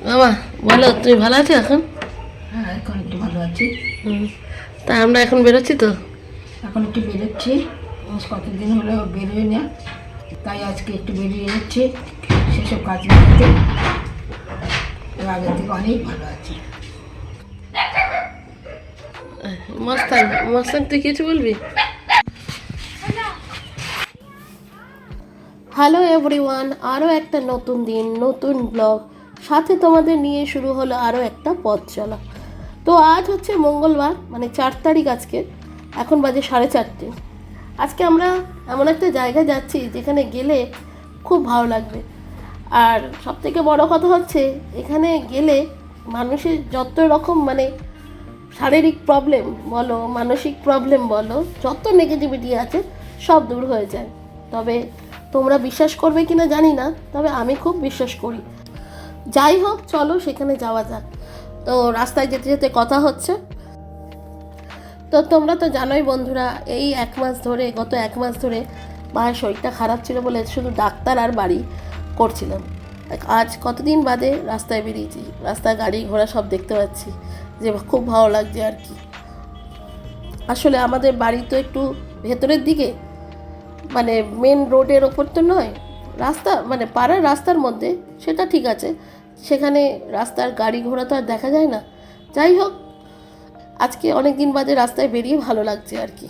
বাবা বলো, তুমি ভালো আছো এখন? হ্যাঁ, এখন একটু ভালো আছি। তা আমরা এখন বেরোচ্ছি তো। এখন একটু বেরোচ্ছি, কতদিন হলো বেরোই না, তাই আজকে একটু বেরিয়ে যাচ্ছি সেসব কাজ করতে। আগের থেকে অনেক ভালো আছি। মস্তান মস্তান, তুই কিছু বলবি? হ্যালো এভরিওয়ান, আরও একটা নতুন দিন, নতুন ব্লগ সাথে তোমাদের নিয়ে শুরু হলো আরও একটা পথ চলা। তো আজ হচ্ছে মঙ্গলবার, মানে 4 তারিখ আজকে। এখন বাজে 4:30। আজকে আমরা এমন একটা জায়গায় যাচ্ছি যেখানে গেলে খুব ভালো লাগবে। আর সবথেকে বড় কথা হচ্ছে, এখানে গেলে মানুষের যত রকম মানে শারীরিক প্রবলেম বলো, মানসিক প্রবলেম বলো, যত নেগেটিভিটি আছে সব দূর হয়ে যায়। তবে তোমরা বিশ্বাস করবে কি না জানি না, তবে আমি খুব বিশ্বাস করি। যাই হোক, চলো সেখানে যাওয়া যাক। তো রাস্তায় যেতে যেতে কথা হচ্ছে। তো তোমরা তো জানোই বন্ধুরা, এই গত 1 মাস ধরে মায়ের শরীরটা খারাপ ছিল বলে শুধু ডাক্তার আর বাড়ি করছিলাম। আজ কতদিন বাদে রাস্তায় বেরিয়েছি, রাস্তায় গাড়ি ঘোড়া সব দেখতে পাচ্ছি, যে খুব ভালো লাগছে আর কি। আসলে আমাদের বাড়ি তো একটু ভেতরের দিকে, মানে মেন রোডের ওপর তো নয়, রাস্তা মানে পাড়ার রাস্তার মধ্যে, সেটা ঠিক আছে। সেখানে রাস্তার গাড়ি ঘোড়া তো আর দেখা যায় না। যাই হোক, আজকে অনেক দিন বাদে রাস্তায় বেরিয়ে ভালো লাগছে আর কি।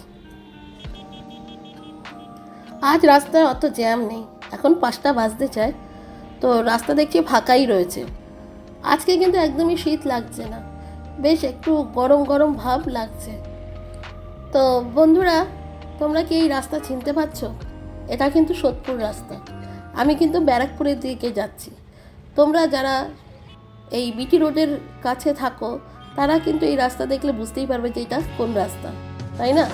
আজ রাস্তায় অত জ্যাম নেই, এখন 5টা বাজতে চায়, তো রাস্তা দেখছি ফাঁকাই রয়েছে। আজকে কিন্তু একদমই শীত লাগছে না, বেশ একটু গরম গরম ভাব লাগছে। তো বন্ধুরা, তোমরা কি এই রাস্তা চিনতে পারছো? এটা কিন্তু সোদপুর রাস্তা। আমি কিন্তু ব্যারাকপুরের দিকে যাচ্ছি। তোমরা যারা এই বিটি রোডের কাছে থাকো, তারা কিন্তু এই রাস্তা দেখলে বুঝতেই পারবে যে এটা কোন রাস্তা, তাই না?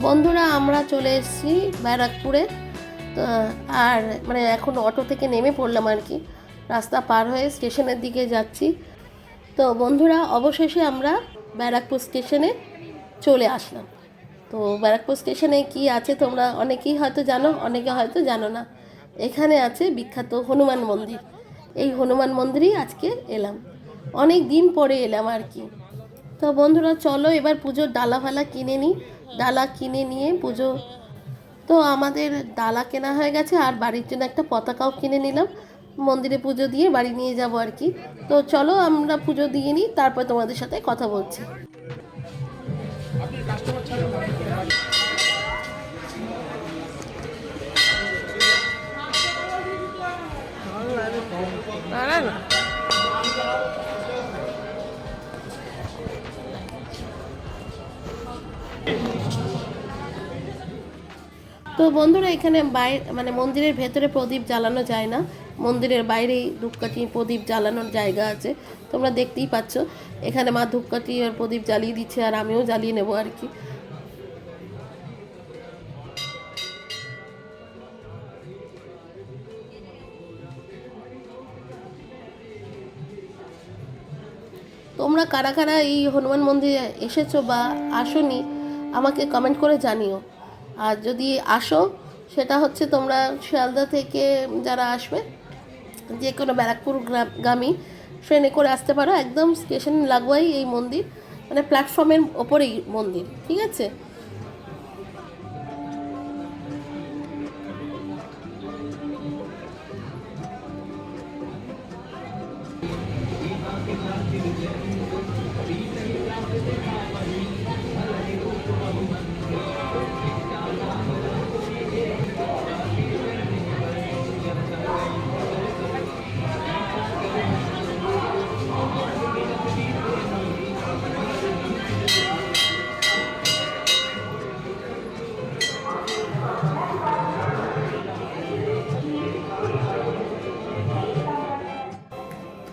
বন্ধুরা, আমরা চলে এসেছি ব্যারাকপুরে। তো আর মানে এখন অটো থেকে নেমে পড়লাম আর কি, রাস্তা পার হয়ে স্টেশনের দিকে যাচ্ছি। তো বন্ধুরা, অবশেষে আমরা ব্যারাকপুর স্টেশনে চলে আসলাম। তো ব্যারাকপুর স্টেশনে কি আছে তোমরা অনেকেই হয়তো জানো, অনেকে হয়তো জানো না। এখানে আছে বিখ্যাত হনুমান মন্দির। এই হনুমান মন্দিরেই আজকে এলাম, অনেক দিন পরে এলাম আর কি। তো বন্ধুরা চলো এবার পুজোর ডালা ফালা কিনে নিই। ডালা কিনে নিয়ে পুজো, তো আমাদের ডালা কেনা হয়ে গেছে, আর বাড়ির জন্য একটা পতাকাও কিনে নিলাম। মন্দিরে পুজো দিয়ে বাড়ি নিয়ে যাব আর কি। তো চলো আমরা পুজো দিয়ে নিই, তারপর তোমাদের সাথে কথা বলছি। না। তো বন্ধুরা, এখানে মানে মন্দিরের ভেতরে প্রদীপ জ্বালানো যায় না, মন্দিরের বাইরেই ধূপকাঠি প্রদীপ জ্বালানোর জায়গা আছে। তোমরা দেখতেই পাচ্ছ, এখানে মা ধূপকাঠি আর প্রদীপ জ্বালিয়ে দিচ্ছে, আর আমিও জ্বালিয়ে নেবো আর কি। তোমরা কারা কারা এই হনুমান মন্দিরে এসেছো বা আসোনি, আমাকে কমেন্ট করে জানিও। আর যদি আসো, সেটা হচ্ছে তোমরা শিয়ালদা থেকে যারা আসবে, যে কোনো ব্যারাকপুর গামী ট্রেনে করে আসতে পারো। একদম স্টেশন লাগোয়াই এই মন্দির, মানে প্ল্যাটফর্মের ওপরেই মন্দির, ঠিক আছে।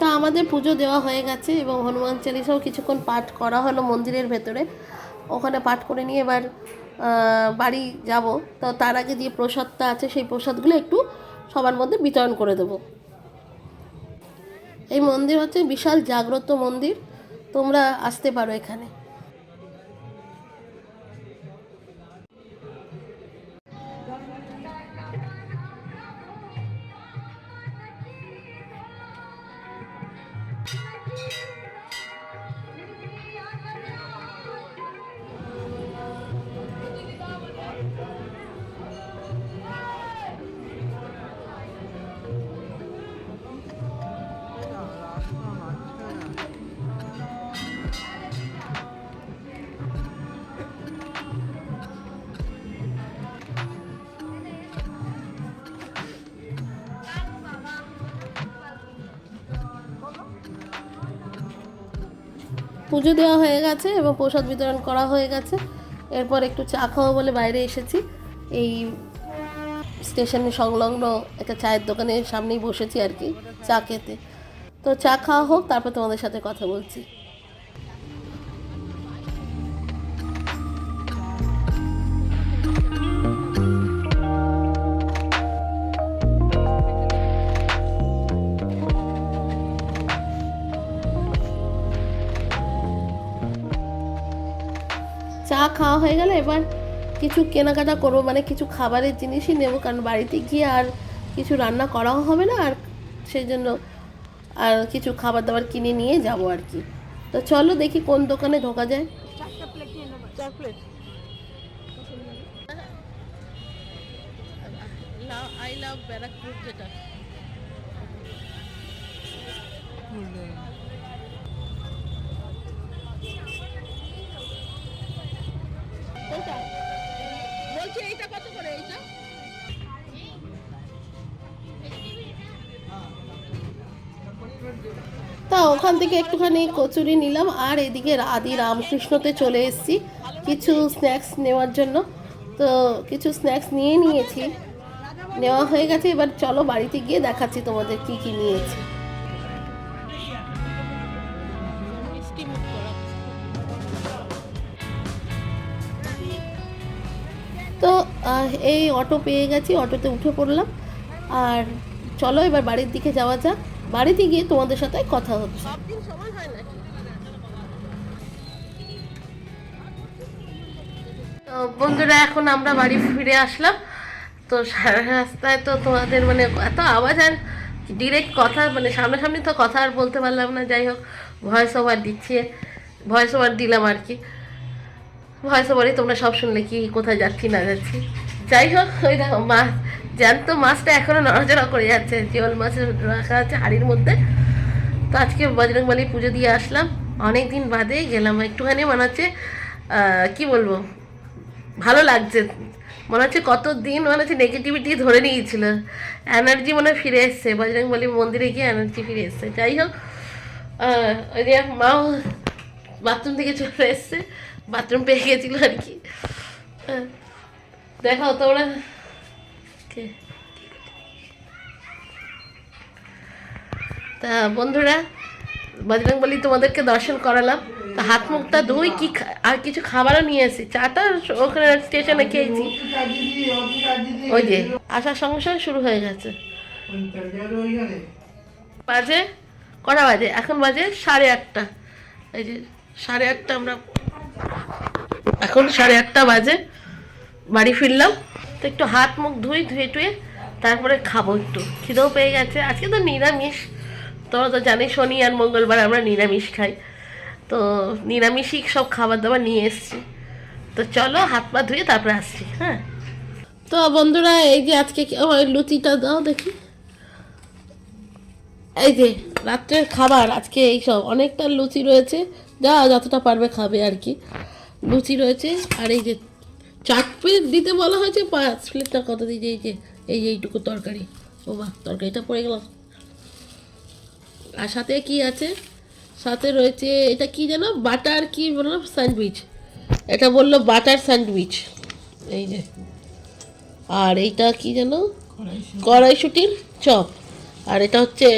তা আমাদের পুজো দেওয়া হয়ে গেছে, এবং হনুমান চালিসাও কিছুক্ষণ পাঠ করা হলো মন্দিরের ভেতরে। ওখানে পাঠ করে নিয়ে এবার বাড়ি যাব। তো তার আগে যে প্রসাদটা আছে, সেই প্রসাদগুলো একটু সবার মধ্যে বিতরণ করে দেবো। এই মন্দির হচ্ছে বিশাল জাগ্রত মন্দির, তোমরা আসতে পারো এখানে। পুজো দেওয়া হয়ে গেছে এবং প্রসাদ বিতরণ করা হয়ে গেছে। এরপর একটু চা খাওয়া বলে বাইরে এসেছি। এই স্টেশনের সংলগ্ন একটা চায়ের দোকানের সামনেই বসেছি আর কি চা খেতে। তো চা খাওয়া হোক, তারপর তোমাদের সাথে কথা বলছি। চা খাওয়া হয়ে গেলে এবার কিছু কেনাকাটা করবো, মানে কিছু খাবারের জিনিসই নেবো, কারণ বাড়িতে গিয়ে আর কিছু রান্না করাও হবে না, আর সেই জন্য আর কিছু খাবার দাবার কিনে নিয়ে যাবো আর কি। তো চলো দেখি কোন দোকানে ঢোকা যায়। আই লাভ ব্যারাকপুর যেটা বলছি, এইটা কত করে? এইটা তা ওখান থেকে একটুখানি কচুরি নিলাম, আর এদিকে আদি রামকৃষ্ণতে চলে এসেছি কিছু স্ন্যাক্স নেওয়ার জন্য। তো কিছু স্ন্যাক্স নিয়ে নিয়েছি, নেওয়া হয়ে গেছে। এবার চলো বাড়িতে গিয়ে দেখাচ্ছি তোমাদের কি কি নিয়েছি। তো এই অটো পেয়ে গেছি, অটোতে উঠে পড়লাম। আর চলো এবার বাড়ির দিকে যাওয়া যাক। বাড়িতে গিয়ে তোমাদের সাথে কথা হচ্ছে। তো বন্ধুরা, এখন আমরা বাড়ি ফিরে আসলাম। তো সারা রাস্তায় তো তোমাদের মানে এত আওয়াজ, আর ডিরেক্ট কথা মানে সামনাসামনি তো কথা আর বলতে পারলাম না। যাই হোক, ভয়েস ওভার দিলাম আর কি। ভয়েস ওভারই তোমরা সব শুনলে কি কোথায় যাচ্ছি না যাচ্ছি। যাই হোক, ওই দেখো মাছ, জ্যান্ত মাছটা এখনও নড়াচড়া করে যাচ্ছে। জিওল মাছ রাখা আছে হাঁড়ির মধ্যে। তো আজকে বজরংবলী পুজো দিয়ে আসলাম, অনেক দিন বাদে গেলাম। একটুখানি মনে হচ্ছে কী বলবো, ভালো লাগছে। মনে হচ্ছে কতদিন মনে হচ্ছে নেগেটিভিটি ধরে নিয়েছিল, এনার্জি মনে হয় ফিরে এসছে। বজরংবলী মন্দিরে গিয়ে এনার্জি ফিরে এসছে। যাই হোক, ওই যে মাও বাথরুম থেকে চলে এসছে, বাথরুম পেয়ে গেছিলো আর কি। দেখো তোমরা, তা বন্ধুরা, বজরংবলী তোমাদেরকে দর্শন করালাম। তা হাত মুখটা ধুই, কি আর কিছু খাবারও নিয়ে এসেছি। চাটা ওখানে স্টেশনে খেয়েছি। ওই যে আসার সঙ্গে সঙ্গে শুরু হয়ে গেছে। বাজে কটা বাজে? এখন বাজে 8:30। এই যে 8:30, আমরা এখন 8:30 বাজে, বাড়ি ফিরলাম। তো একটু হাত মুখ ধুয়ে টুয়ে তারপরে খাবো, একটু খিদেও পেয়ে গেছে। আজকে তো নিরামিষ, তোমরা তো জানি শনি আর মঙ্গলবার আমরা নিরামিষ খাই। তো নিরামিষই সব খাবার দাবার নিয়ে এসছি। তো চলো হাত পা ধুয়ে তারপরে আসছি। হ্যাঁ, তো বন্ধুরা, এই যে আজকে লুচিটা দাও দেখি। এই যে রাত্রের খাবার আজকে এইসব, অনেকটা লুচি রয়েছে, যা যতটা পারবে খাবে আর কি। লুচি রয়েছে, আর এই যে 4 প্লেট দিতে বলা হয়েছে, 5 প্লেটটা কত দিয়েছে? এই যে এইটুকু তরকারি। ও বাহ, তরকারিটা পড়ে গেল। আর সাথে কি আছে? সাথে রয়েছে এটা কি যেন, বাটার কি বললাম, স্যান্ডউইচ। এটা বললো বাটার স্যান্ডউইচ। এই যে, আর এইটা কি যেন, কড়াইশুটির চপ। আর এটা হচ্ছে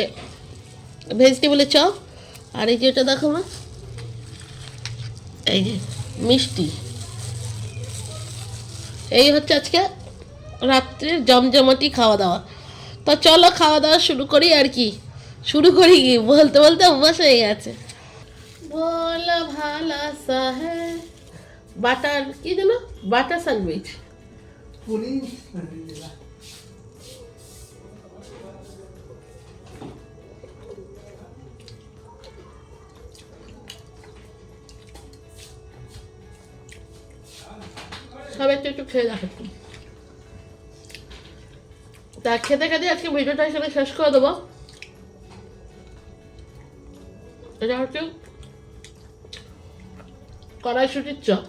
ভেজিটেবলের চপ। আর এই যে এটা দেখো না, এই যে মিষ্টি। এই হচ্ছে আজকে রাত্রের জমজমাটি খাওয়া দাওয়া। তো চলো খাওয়া দাওয়া শুরু করি আর কি। শুরু করি কি বলতে বলতে অভ্যাস হয়ে গেছে। ভোলা ভালা সা হ্যায়, বাটার কি যেন, বাটার স্যান্ডউইচ। সব একটু একটু খেয়ে দেখো। তা খেতে খেতে আজকে ভিডিওটা হিসেবে শেষ করে দেবো। এটা হচ্ছে কড়াইশুটির চপ।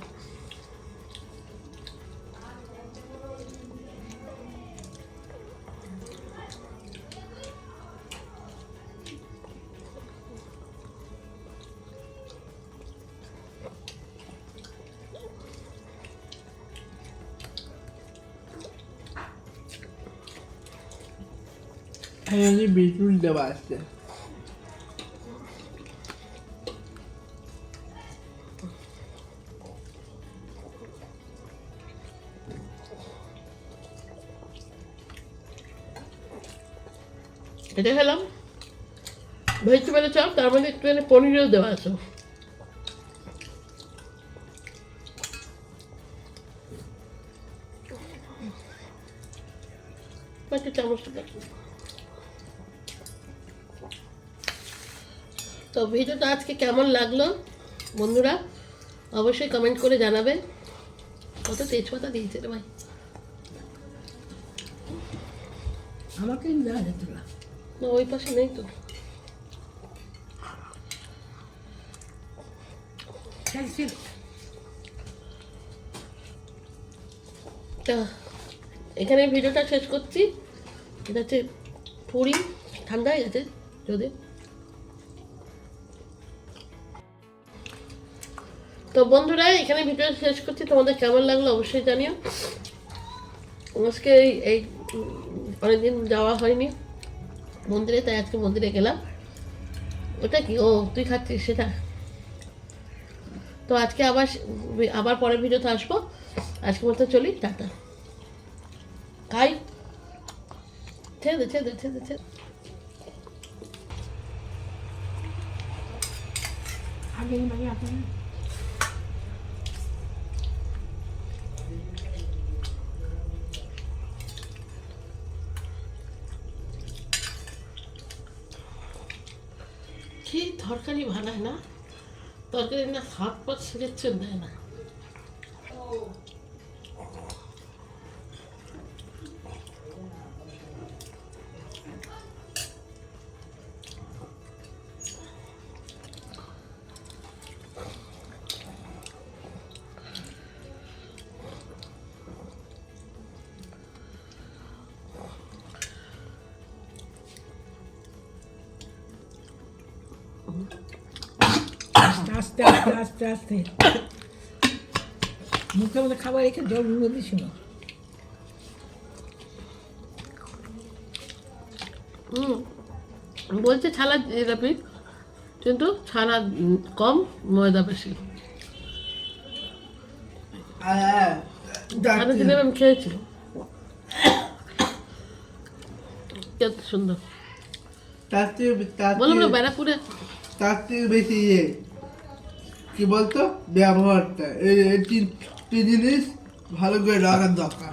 এখানে বিটরুট দেওয়া আছে। এটা খেলাম ভেজিটেবলের চপ, তার মধ্যে একটুখানি পনিরও দেওয়া আছে। একটা চামচটা দেখো। তো ভিডিওটা আজকে কেমন লাগলো বন্ধুরা অবশ্যই কমেন্ট করে জানাবে। কত তেজপাতা দিয়েছে রে ভাই। আমাকে দেওয়া যেত না। না ওই পাশে নেই তো। তা এখানে ভিডিওটা শেষ করছি। এটা হচ্ছে পুরি, ঠান্ডা হয়ে গেছে যদি। তো বন্ধুরা এখানে ভিডিও শেষ করছি, তোমাদের কেমন লাগলো অবশ্যই জানিও। আজকে এই অনেকদিন যাওয়া হয়নি মন্দিরে, তাই আজকে মন্দিরে গেলাম। ওটা কি? ও তুই খাচ্ছিস সেটা? তো আজকে আবার পরের ভিডিওতে আসবো। আজকের মতো চলি, টাটা। খাই, ছেড়ে দে ছেড়ে দে ছেড়ে দে ছেড়ে দে। আগে মানে আপনার কি তরকারি বানায় না, তরকারি না হাত পা ছিঁড়েছে দেয় না। আস্তে আস্তে আস্তে আস্তে আস্তে মুখের মধ্যে খাবার রেখে জল মুখে দিস না। বলছে ছানা জিলাপি, কিন্তু ছানা কম, ময়দা বেশি। ছানা জিলাপি আমি খেয়েছি, কত সুন্দর। বললাম না ব্যারাকপুরে তার থেকে বেশি ইয়ে কি বলতো ব্যবহারটা এই তিন জিনিস ভালো করে রাখার দরকার।